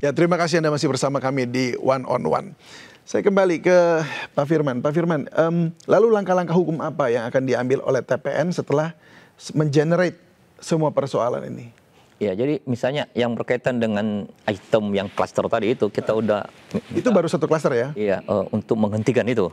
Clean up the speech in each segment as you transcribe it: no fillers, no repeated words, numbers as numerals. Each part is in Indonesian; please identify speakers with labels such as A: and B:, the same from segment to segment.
A: Ya, terima kasih Anda masih bersama kami di One on One. Saya kembali ke Pak Firman. Pak Firman, lalu langkah-langkah hukum apa yang akan diambil oleh TPN setelah mengenerate semua persoalan ini?
B: Ya, jadi misalnya yang berkaitan dengan item yang klaster tadi itu, kita udah...
A: Itu baru satu klaster ya?
B: Iya, untuk menghentikan itu.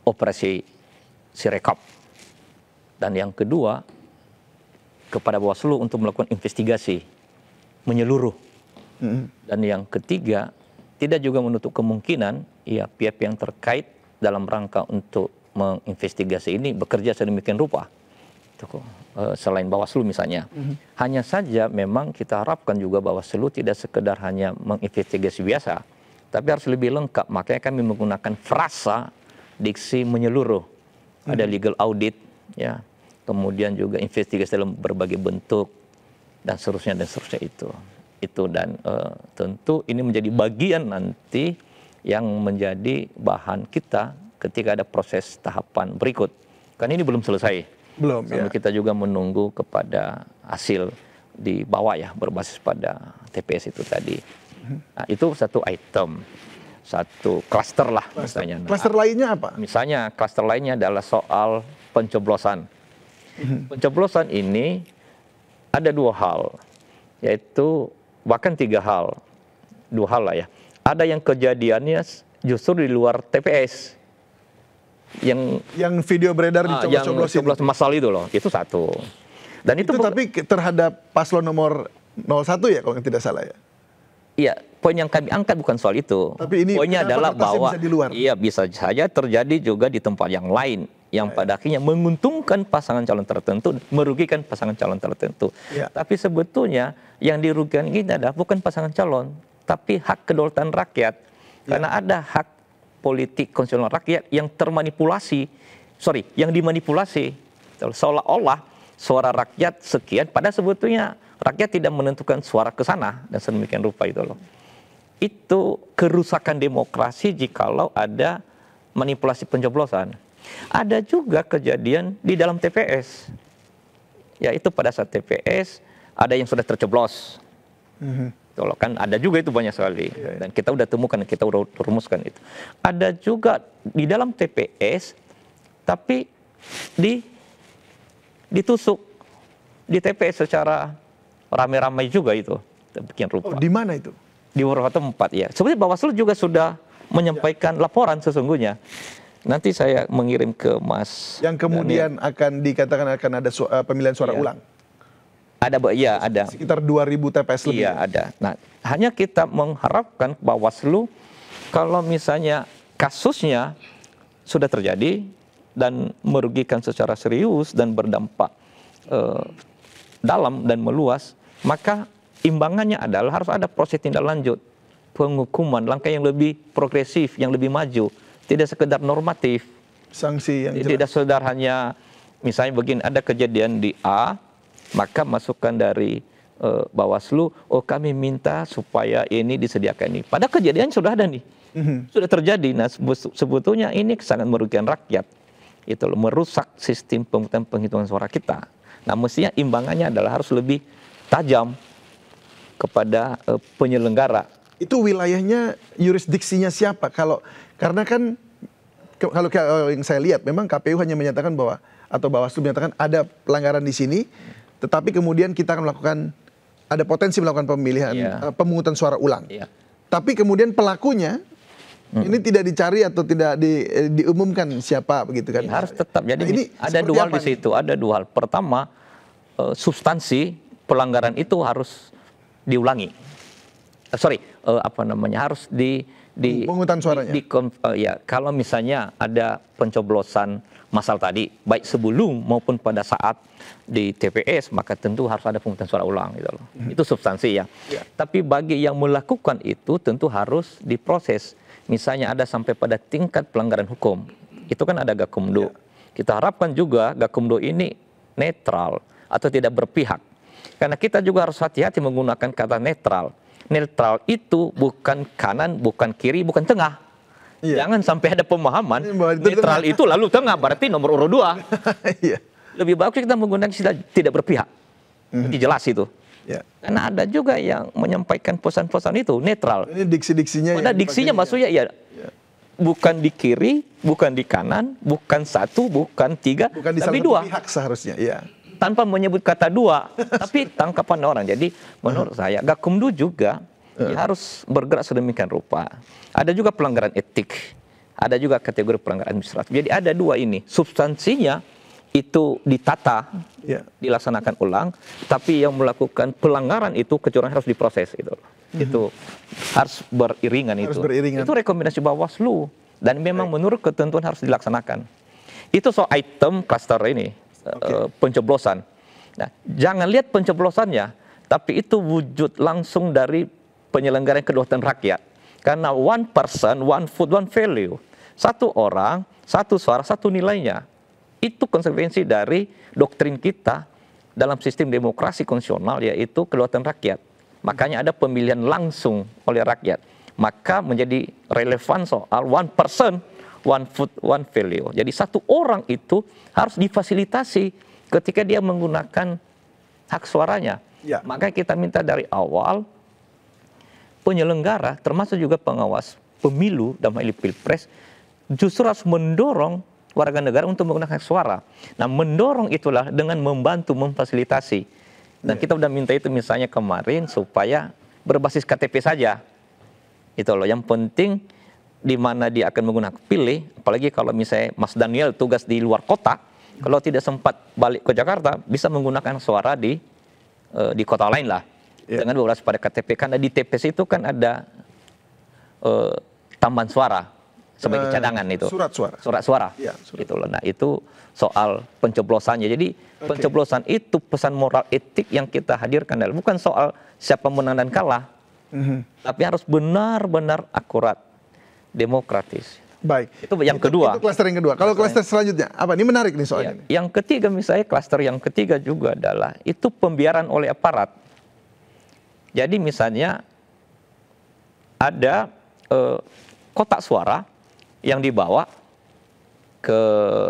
B: Operasi Sirekap. Dan yang kedua, kepada Bawaslu untuk melakukan investigasi menyeluruh. Dan yang ketiga, tidak juga menutup kemungkinan ya pihak yang terkait dalam rangka untuk menginvestigasi ini bekerja sedemikian rupa. Selain Bawaslu misalnya. Hanya saja memang kita harapkan juga Bawaslu tidak sekedar hanya menginvestigasi biasa, tapi harus lebih lengkap. Makanya kami menggunakan frasa diksi menyeluruh. Ada legal audit, ya, kemudian juga investigasi dalam berbagai bentuk, dan seterusnya itu. Dan tentu ini menjadi bagian nanti yang menjadi bahan kita ketika ada proses tahapan berikut. Kan ini belum selesai.
A: Belum,
B: sampai
A: ya.
B: Kita juga menunggu kepada hasil di bawah ya, berbasis pada TPS itu tadi. Nah, itu satu item, satu klaster lah misalnya.
A: Klaster lainnya apa?
B: Misalnya klaster lainnya adalah soal pencoblosan. Pencoblosan ini ada dua hal, yaitu bahkan tiga hal, dua hal lah ya. Ada yang kejadiannya justru di luar TPS, yang
A: video beredar di
B: coblos masal itu loh, itu satu. Dan itu
A: tapi terhadap paslon nomor 01 ya kalau tidak salah ya.
B: Iya, poin yang kami angkat bukan soal itu.
A: Tapi ini
B: poinnya adalah bahwa
A: bisa di luar?
B: Iya, bisa saja terjadi juga di tempat yang lain yang pada akhirnya menguntungkan pasangan calon tertentu, merugikan pasangan calon tertentu.
A: Ya.
B: Tapi sebetulnya yang dirugikan ini adalah bukan pasangan calon, tapi hak kedaulatan rakyat. Karena ada hak politik konstitusional rakyat yang yang dimanipulasi. Seolah-olah suara rakyat sekian, pada sebetulnya rakyat tidak menentukan suara ke sana dan sedemikian rupa itu loh. Itu kerusakan demokrasi jikalau ada manipulasi pencoblosan. Ada juga kejadian di dalam TPS, yaitu pada saat TPS ada yang sudah tercoblos. Kalau kan ada juga itu banyak sekali, dan kita udah temukan, kita udah rumuskan itu. Ada juga di dalam TPS, tapi ditusuk di TPS secara ramai-ramai juga itu, bikin rupa.
A: Oh, di mana itu?
B: Di beberapa tempat ya. Sebenarnya Bawaslu juga sudah menyampaikan laporan sesungguhnya. Nanti saya mengirim ke Mas.
A: Yang kemudian akan dikatakan akan ada pemilihan suara ulang.
B: Ada, ya ada.
A: Sekitar 2.000 TPS lebih.
B: Iya ada. Nah, hanya kita mengharapkan Bawaslu kalau misalnya kasusnya sudah terjadi dan merugikan secara serius dan berdampak dalam dan meluas, maka imbangannya adalah harus ada proses tindak lanjut, penghukuman, langkah yang lebih progresif, yang lebih maju. Tidak sekedar normatif,
A: sanksi yang
B: tidak sekedar hanya misalnya begini, ada kejadian di A, maka masukan dari Bawaslu, oh kami minta supaya ini disediakan ini. Pada kejadian sudah ada nih, sudah terjadi. Nah sebetulnya ini sangat merugikan rakyat, itu merusak sistem penghitungan suara kita. Nah mestinya imbangannya adalah harus lebih tajam kepada penyelenggara.
A: Itu wilayahnya, yurisdiksinya siapa? Karena kan kalau yang saya lihat memang KPU hanya menyatakan bahwa, atau Bawaslu menyatakan ada pelanggaran di sini, tetapi kemudian kita akan melakukan, ada potensi melakukan pemilihan, pemungutan suara ulang. Tapi kemudian pelakunya ini tidak dicari atau tidak diumumkan siapa begitu kan?
B: Harus tetap. Jadi
A: ini
B: ada dua hal di situ. Ada dua hal. Pertama, substansi pelanggaran itu harus diulangi. Harus
A: pemungutan suaranya.
B: Ya, kalau misalnya ada pencoblosan masal tadi, baik sebelum maupun pada saat di TPS, maka tentu harus ada pemungutan suara ulang gitu loh. Itu substansi ya. Tapi bagi yang melakukan itu tentu harus diproses. Misalnya ada sampai pada tingkat pelanggaran hukum. Itu kan ada Gakumdu. Kita harapkan juga Gakumdu ini netral atau tidak berpihak. Karena kita juga harus hati-hati menggunakan kata netral. Netral itu bukan kanan, bukan kiri, bukan tengah. Jangan sampai ada pemahaman netral itu lalu tengah, berarti nomor urut 2. Lebih bagus kita menggunakan istilah tidak berpihak. Nanti jelas itu.
A: Ya.
B: Karena ada juga yang menyampaikan pesan-pesan itu netral.
A: Ini diksi-diksinya.
B: Padahal diksinya maksudnya ya bukan di kiri, bukan di kanan, bukan satu, bukan tiga,
A: bukan di
B: tapi
A: salah satu
B: dua.
A: pihak seharusnya. Ya.
B: Tanpa menyebut kata dua, tapi tangkapan orang. Jadi menurut saya Gakumdu juga ya harus bergerak sedemikian rupa. Ada juga pelanggaran etik, ada juga kategori pelanggaran administratif. Jadi ada dua ini, substansinya itu ditata,
A: Ya.
B: dilaksanakan ulang, tapi yang melakukan pelanggaran itu kecurangan harus diproses itu. Itu harus beriringan
A: Harus
B: itu.
A: beriringan.
B: Itu rekomendasi Bawaslu dan memang menurut ketentuan harus dilaksanakan. Itu soal item klaster ini pencoblosan. Nah, jangan lihat pencoblosannya, tapi itu wujud langsung dari penyelenggaraan kedaulatan rakyat. Karena one person, one vote, one value. Satu orang, satu suara, satu nilainya. Itu konsekuensi dari doktrin kita dalam sistem demokrasi konstitusional, yaitu kedaulatan rakyat. Makanya ada pemilihan langsung oleh rakyat. Maka menjadi relevan soal one person, one vote, one value. Jadi satu orang itu harus difasilitasi ketika dia menggunakan hak suaranya.
A: Ya.
B: Maka kita minta dari awal penyelenggara, termasuk juga pengawas pemilu dalam hal ini Pilpres, justru harus mendorong warga negara untuk menggunakan hak suara. Nah, mendorong itulah dengan membantu, memfasilitasi. Dan kita udah minta itu misalnya kemarin supaya berbasis KTP saja. Itu loh, yang penting di mana dia akan menggunakan pilih, apalagi kalau misalnya Mas Daniel tugas di luar kota, kalau tidak sempat balik ke Jakarta, bisa menggunakan suara di kota lain lah. Dengan berbasis pada KTP, karena di TPS itu kan ada tambahan suara sebagai cadangan itu.
A: Surat suara.
B: Surat suara.
A: Ya, surat.
B: Gitu loh. Nah, itu soal pencoblosannya. Jadi pencoblosan itu pesan moral etik yang kita hadirkan adalah bukan soal siapa menang dan kalah. Tapi harus benar-benar akurat, demokratis.
A: Baik.
B: Itu yang kedua.
A: Itu klaster yang kedua. Kalau klaster selanjutnya, apa? Ini menarik nih soal ini.
B: Yang ketiga misalnya klaster yang ketiga juga adalah itu pembiaran oleh aparat. Jadi misalnya ada kotak suara yang dibawa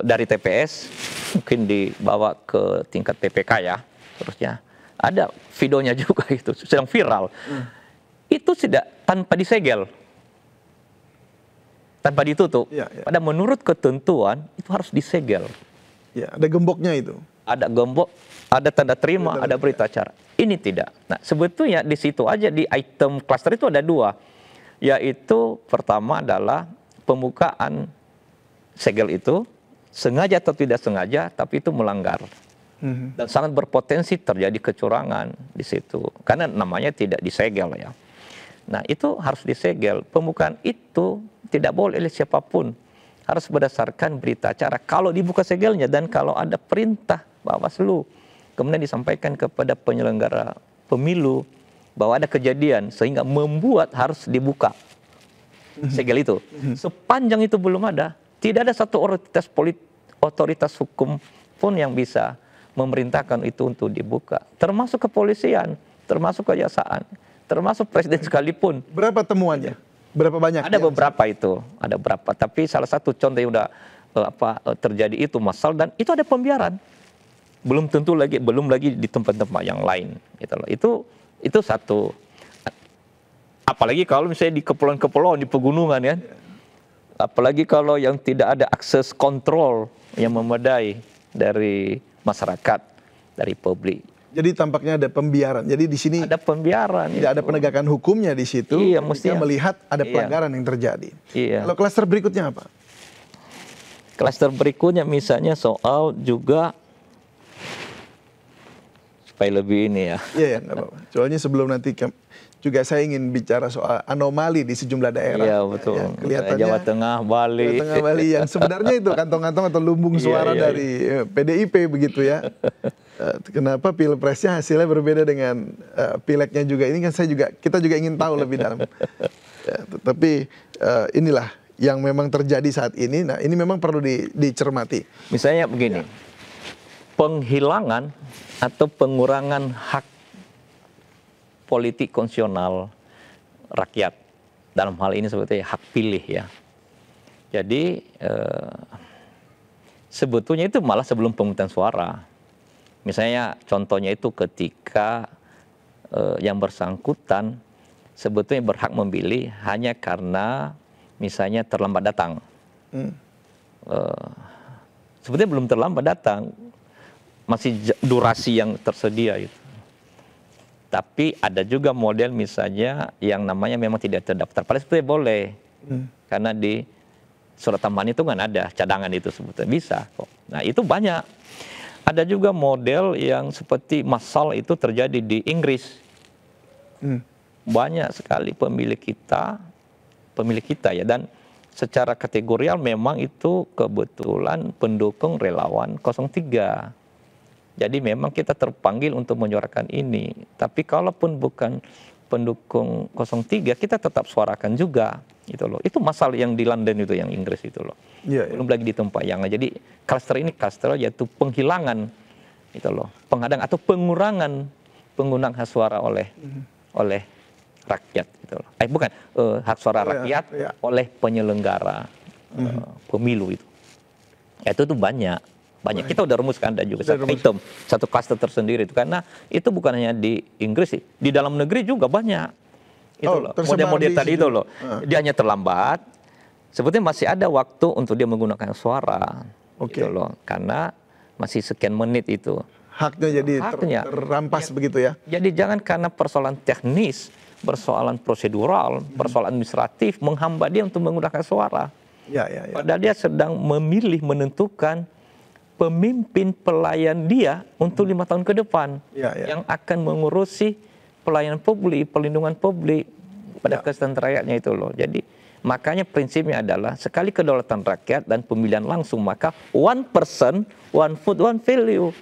B: dari TPS, mungkin dibawa ke tingkat TPK ya, terusnya ada videonya juga itu sedang viral. Itu tidak tanpa disegel, tanpa ditutup. Pada menurut ketentuan itu harus disegel.
A: Ya, ada gemboknya itu.
B: Ada gembok, ada tanda terima, ada berita acara. Ini tidak. Nah, sebetulnya di situ aja di item klaster itu ada dua, yaitu pertama adalah pembukaan segel itu sengaja atau tidak sengaja, tapi itu melanggar dan sangat berpotensi terjadi kecurangan di situ karena namanya tidak disegel ya. Nah, itu harus disegel. Pembukaan itu tidak boleh oleh siapapun, harus berdasarkan berita acara. Kalau dibuka segelnya dan kalau ada perintah Bawaslu kemudian disampaikan kepada penyelenggara pemilu bahwa ada kejadian sehingga membuat harus dibuka segel itu. Sepanjang itu belum ada, tidak ada satu otoritas hukum pun yang bisa memerintahkan itu untuk dibuka. Termasuk kepolisian, termasuk kejaksaan, termasuk presiden sekalipun.
A: Berapa temuannya? Berapa banyak?
B: Ada beberapa itu, ada berapa. Tapi salah satu contoh yang udah terjadi itu massal dan itu ada pembiaran. Belum lagi di tempat-tempat yang lain. Gitu loh. Itu satu. Apalagi kalau misalnya di kepulauan-kepulauan, di pegunungan ya. Apalagi kalau yang tidak ada akses kontrol yang memadai dari masyarakat, dari publik.
A: Jadi tampaknya ada pembiaran. Jadi di sini
B: ada pembiaran.
A: Tidak ada penegakan hukumnya di situ.
B: Iya, mestinya
A: melihat ada pelanggaran yang terjadi.
B: Iya.
A: Kalau klaster berikutnya apa?
B: Klaster berikutnya misalnya soal juga supaya lebih ini ya.
A: Iya, nggak apa-apa. Soalnya sebelum nanti juga saya ingin bicara soal anomali di sejumlah daerah.
B: Iya, betul.
A: Ya, kelihatannya
B: Jawa Tengah, Bali.
A: Jawa Tengah, Bali yang sebenarnya itu kantong-kantong atau lumbung suara dari PDIP begitu ya. Kenapa pilpresnya hasilnya berbeda dengan pileknya juga? Ini kan kita juga ingin tahu lebih dalam. Ya, tapi inilah yang memang terjadi saat ini. Nah, ini memang perlu dicermati.
B: Misalnya begini, penghilangan atau pengurangan hak politik konstitusional rakyat, dalam hal ini sebetulnya hak pilih ya. Jadi sebetulnya itu malah sebelum pemungutan suara. Misalnya contohnya itu ketika yang bersangkutan sebetulnya berhak memilih hanya karena misalnya terlambat datang. Sebetulnya belum terlambat datang, masih durasi yang tersedia itu. Tapi ada juga model misalnya yang namanya memang tidak terdaftar. Padahal sebetulnya boleh, karena di surat tambahan itu kan ada cadangan itu sebetulnya bisa kok. Nah itu banyak. Ada juga model yang seperti massal itu terjadi di Inggris. Banyak sekali pemilih kita ya, dan secara kategorial memang itu kebetulan pendukung relawan 03. Jadi memang kita terpanggil untuk menyuarakan ini. Tapi kalaupun bukan pendukung 03, kita tetap suarakan juga. Gitu loh. Itu masalah yang di London itu, yang Inggris itu loh. Belum lagi di tempat yang lain. Jadi klaster ini klaster yaitu penghilangan, gitu loh, penghadang atau pengurangan penggunaan hak suara oleh rakyat. Gitu loh. Bukan hak suara rakyat oleh penyelenggara pemilu itu. Itu tuh banyak. Kita udah rumuskan, ada juga satu klaster tersendiri itu, karena itu bukan hanya di Inggris sih, di dalam negeri juga banyak. Itu loh, model-model tadi itu loh. Dia hanya terlambat. Sebetulnya masih ada waktu untuk dia menggunakan suara. Gitu loh, karena masih sekian menit itu.
A: Haknya jadi terrampas begitu ya.
B: Jadi jangan karena persoalan teknis, persoalan prosedural, persoalan administratif menghambat dia untuk menggunakan suara. Padahal dia sedang memilih, menentukan pemimpin pelayan dia untuk 5 tahun ke depan, yang akan mengurusi pelayanan publik, perlindungan publik pada kesejahteraan rakyatnya itu loh. Jadi makanya prinsipnya adalah sekali kedaulatan rakyat dan pemilihan langsung, maka one person, one vote, one value.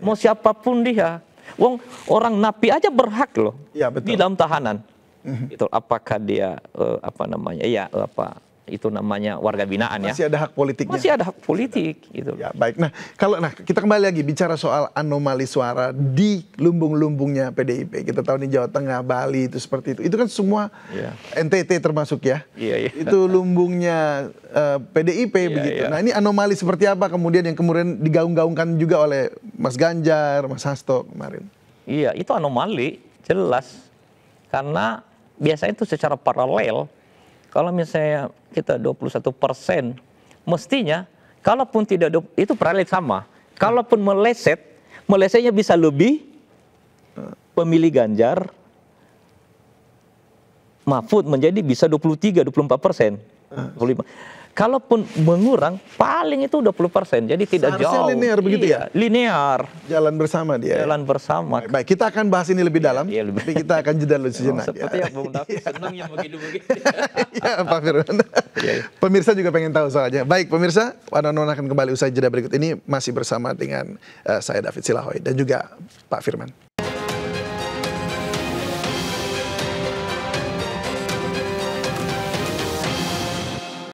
B: Mau siapapun dia, orang napi aja berhak loh di dalam tahanan. Itu apakah dia itu namanya warga binaan ya.
A: Masih ada hak politiknya.
B: Masih ada hak politik gitu.
A: Ya, baik. Nah, kita kembali lagi bicara soal anomali suara di lumbung-lumbungnya PDIP. Kita tahu di Jawa Tengah, Bali itu seperti itu. Itu kan semua NTT termasuk ya. Itu lumbungnya PDIP begitu. Nah, ini anomali seperti apa kemudian yang digaung-gaungkan juga oleh Mas Ganjar, Mas Hasto kemarin? Iya, itu anomali jelas. Karena biasanya itu secara paralel. Kalau misalnya kita 21%, mestinya kalaupun tidak itu paralel sama. Kalaupun melesetnya bisa lebih pemilih Ganjar, Mahfud menjadi bisa 23-24%. 25. Kalaupun mengurang paling itu 20%. Jadi tidak jauh. Linear begitu ya?
B: Linear.
A: Jalan bersama dia.
B: Jalan bersama.
A: Baik, kita akan bahas ini lebih dalam. Tapi kita akan jeda dulu sejenak.
B: Seperti Bung David senang yang begitu-begitu.
A: Ya, Pak Firman. Pemirsa juga pengen tahu soalnya. Baik, pemirsa, Wanonon akan kembali usai jeda berikut ini masih bersama dengan saya David Silahoy dan juga Pak Firman.